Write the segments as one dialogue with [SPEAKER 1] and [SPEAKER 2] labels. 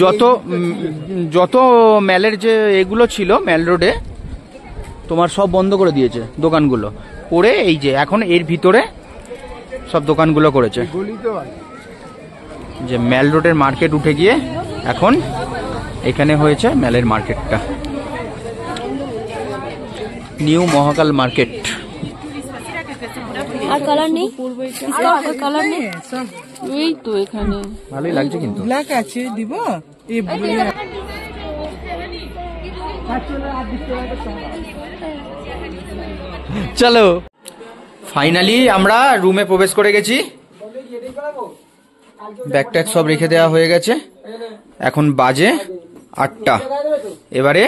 [SPEAKER 1] যত যত ম্যালের যে এগুলো ছিল ম্যাল রোডে তোমার সব বন্ধ করে দিয়েছে দোকানগুলো করে, এই যে এখন এর ভিতরে সব দোকানগুলো করেছে। যে ম্যাল রোডের মার্কেট উঠে গিয়ে এখন এখানে হয়েছে ম্যালের মার্কেটটা, নিউ মহাকাল মার্কেট।
[SPEAKER 2] আর কালার নেই, কালার নেই, এই তো এখানে
[SPEAKER 1] ভালোই লাগছে কিন্তু।
[SPEAKER 3] ব্ল্যাক আছে দিব
[SPEAKER 1] চলো ফাইনালি আমরা রুমে প্রবেশ করে গেছি, ব্যাগ ট্যাগ সব রেখে দেওয়া হয়ে গেছে। এখন বাজে 8টা। এবারে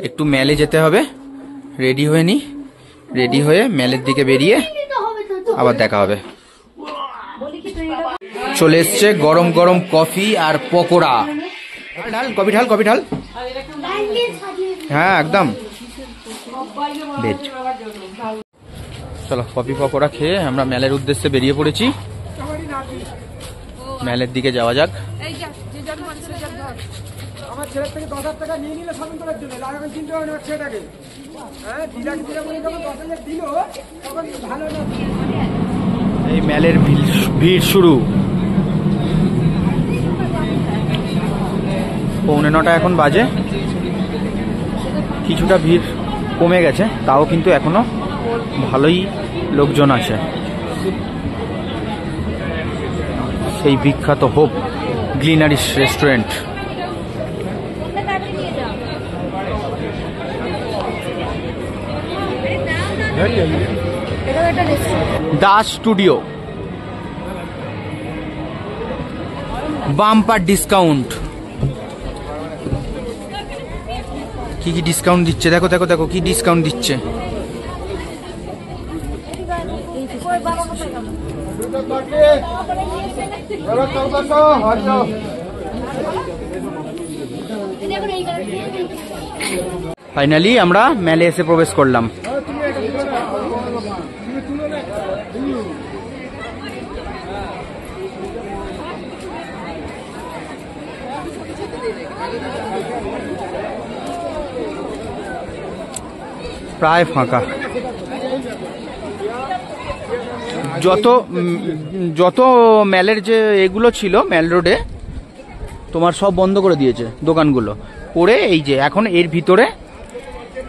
[SPEAKER 1] একটু ম্যালে যেতে হবে, রেডি হয়ে নি, রেডি হয়ে ম্যালের দিকে বেরিয়ে আবার দেখা হবে। চলে এসছে গরম গরম কফি আর পকোড়া। ঢাল কফি, ঢাল কফি, ঢাল। হ্যাঁ একদম ভেজ। চলো কফি পকোড়া খেয়ে আমরা ম্যালের উদ্দেশ্যে বেরিয়ে পড়েছি, ম্যালের দিকে যাওয়া যাক।
[SPEAKER 4] আমার ছেলের থেকে 10,000 টাকা নিয়ে নিলে শপিং করার জন্য, লাগাবেন চিন্তা হবে না ছেলেটাকে। হ্যাঁ দিদা বলে যখন 10,000 দিল তখন ভালো না।
[SPEAKER 1] এই ম্যালের ভিড় শুরু। 8:45 এখন বাজে, কিছুটা ভিড় কমে গেছে, তাও কিন্তু এখনো ভালোই লোকজন আছে। সেই বিখ্যাত হোপ গ্লিনারিস restaurant. Das studio, bumper discount. কি কি ডিসকাউন্ট দিচ্ছে দেখো, দেখো দেখো কি ডিসকাউন্ট দিচ্ছে। ফাইনালি আমরা ম্যালে এসে প্রবেশ করলাম। প্রায় ফাঁকা, যত যত ম্যালের যে এগুলো ছিল ম্যাল রোডে তোমার সব বন্ধ করে দিয়েছে দোকানগুলো করে, এই যে এখন এর ভিতরে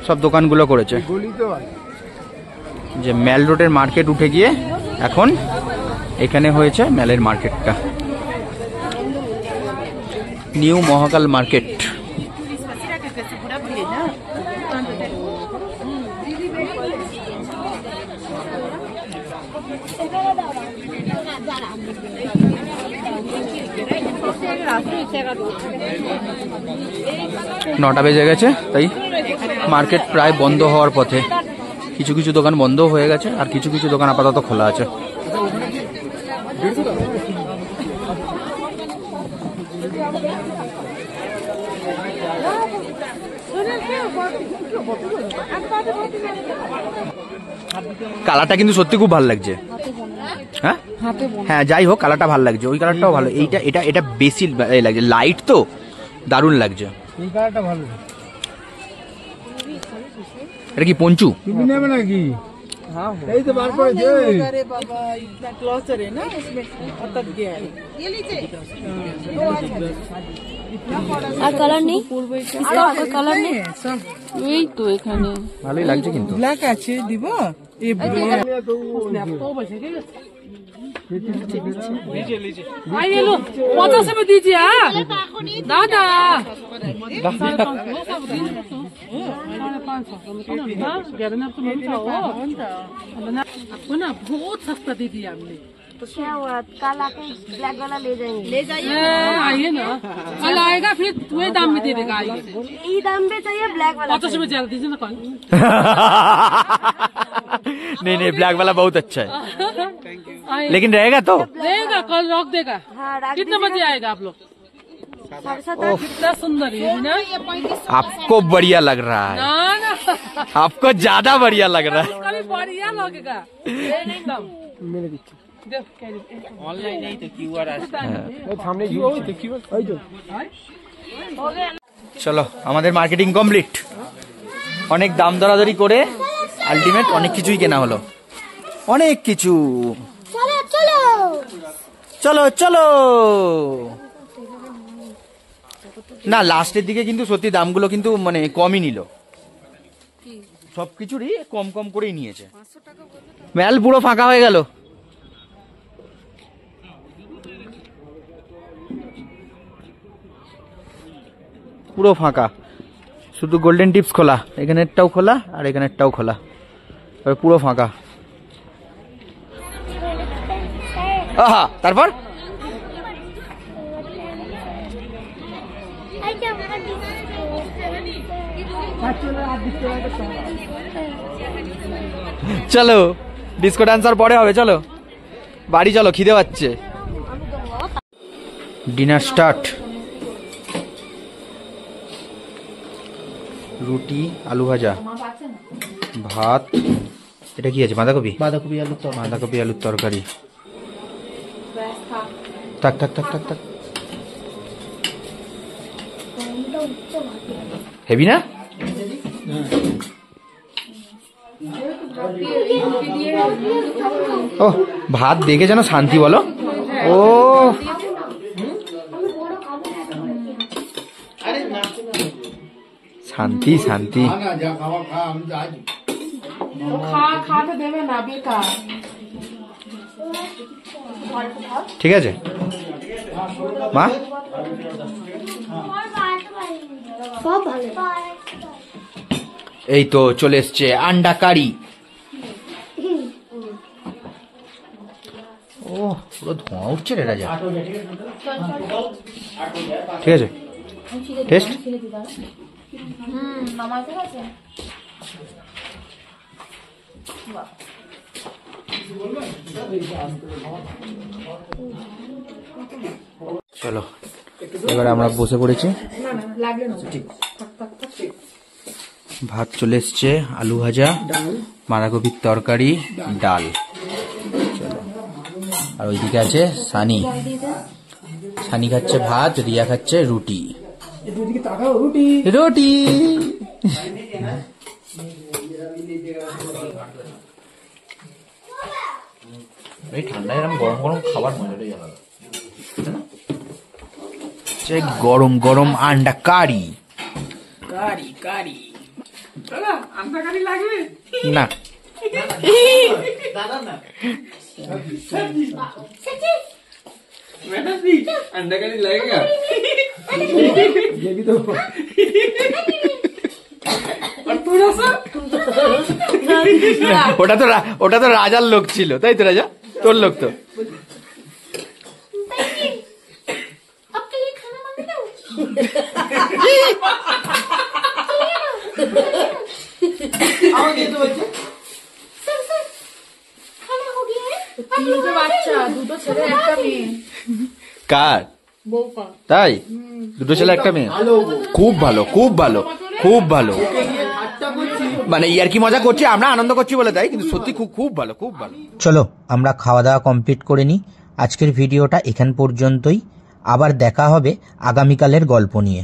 [SPEAKER 1] সব দোকানগুলো করেছে। যে ম্যাল রোডের মার্কেট উঠে গিয়ে এখন এখানে হয়েছে ম্যালের মার্কেটটা, নিউ মহাকাল মার্কেট। নটা বেজে গেছে, তাই মার্কেট প্রায় বন্ধ হওয়ার পথে। কিছু কিছু দোকান বন্ধ হয়ে গেছে আর কিছু কিছু দোকান আপাতত খোলা আছে। কালারটা কিন্তু সত্যি খুব ভালো লাগছে। হ্যাঁ হ্যাঁ যাই হোক, কালারটা ভালো লাগছে, ওই কালারটাও ভালো। এইটা এটা এটা বেশি লাগছে, লাইট তো দারুণ লাগছে। এটা কি পঞ্চু নেবে নাকি? এই তো বার করেছে। আরে বাবা ইतना ক্লোজर है ना, इसमें अटक गया है। ये लीजिए।
[SPEAKER 2] আর কালার নেই, কালার নেই, এই তো এখানে
[SPEAKER 1] ভালোই লাগছে কিন্তু।
[SPEAKER 3] ব্ল্যাক আছে দিব এই
[SPEAKER 5] आइए लो 50 में दीजिए। दादा 550 आपको ना बहुत सस्ता दे दिया हमने।
[SPEAKER 2] तो क्या हुआ, कल आके ब्लैक वाला ले जाएंगे।
[SPEAKER 5] ले जाइए, आइए ना, कल आएगा फिर वही दाम में दे देगा। आइए,
[SPEAKER 2] ये दाम में चाहिए ब्लैक वाला।
[SPEAKER 5] 50 में ज्यादा दीजिए ना कल।
[SPEAKER 1] नहीं नहीं, ब्लैक वाला बहुत अच्छा है, लेकिन रहेगा तो
[SPEAKER 5] रहेगा, कल रख देगा।
[SPEAKER 2] हाँ,
[SPEAKER 5] कितने बजे आएगा आप लोग?
[SPEAKER 2] 7:30।
[SPEAKER 5] कितना सुंदर है ना।
[SPEAKER 1] आपको बढ़िया लग रहा है,
[SPEAKER 5] ना ना
[SPEAKER 1] आपको ज्यादा बढ़िया लग रहा है।
[SPEAKER 5] कभी बढ़िया लगेगा एकदम।
[SPEAKER 1] চলো আমাদের মার্কেটিং কমপ্লিট। অনেক দাম দরাদরি করে আলটিমেট অনেক কিছুই কেনা হলো, অনেক কিছু। চলো চলো না, লাস্টের দিকে কিন্তু সত্যি দামগুলো কিন্তু মানে কমই নিল, সবকিছুরই কম কম করেই নিয়েছে। মেল পুরো ফাঁকা হয়ে গেল। পুরো ফাঁকা, শুধু গোল্ডেন টিপস খোলা, এখানেরটাও খোলা আর এখানেরটাও খোলা, পুরো ফাঁকা। আহা, তারপর চলো ডিসকো ডান্সার পরে হবে, চলো বাড়ি চলো, খিদে পাচ্ছে। Dinner start. রুটি, আলু ভাজা, ভাত, এটা কি আছে? বাঁধাকপি, বাঁধাকপি আলুর তরকারি। থাক থাক থাক থাক থাক, হেভি না? ও ভাত দেখে যেন শান্তি, বলো। ও শান্তি শান্তি। ঠিক আছে মা, এই তো চলে এসছে আন্ডা কারি। ও পুরো ধোঁয়া উঠছে রে রাজা। ঠিক আছে, টেস্ট। চলো এবারে আমরা বসে পড়েছি। ভাত চলে এসছে, আলু ভাজা, বাঁধাকপির তরকারি, ডাল। চলো, আর ওইদিকে আছে সানি, সানি খাচ্ছে ভাত, রিয়া খাচ্ছে রুটি। রুটি এই ঠান্ডায় এরকম গরম গরম খাবার মজাটাই আলাদা। গরম গরম আন্ডা কারি।
[SPEAKER 3] কারি কারি আন্ডা কারি লাগবে
[SPEAKER 1] না,
[SPEAKER 3] अंडा करी लगेगा ये भी तो और थोड़ा सा
[SPEAKER 1] ওটা তো রাজার লোক ছিল, তাই তো রাজা? তোর লোক তো। কার? তাই? দুটো ছেলে একটা মেয়ে? খুব ভালো, খুব ভালো, খুব ভালো। মানে ইয়ার কি মজা করছি আমরা, আনন্দ করছি বলে তাই, কিন্তু সত্যি খুব খুব ভালো, খুব ভালো। চলো আমরা খাওয়া দাওয়া কমপ্লিট করে নিই। আজকের ভিডিওটা এখান পর্যন্তই, আবার দেখা হবে আগামীকালের গল্প নিয়ে।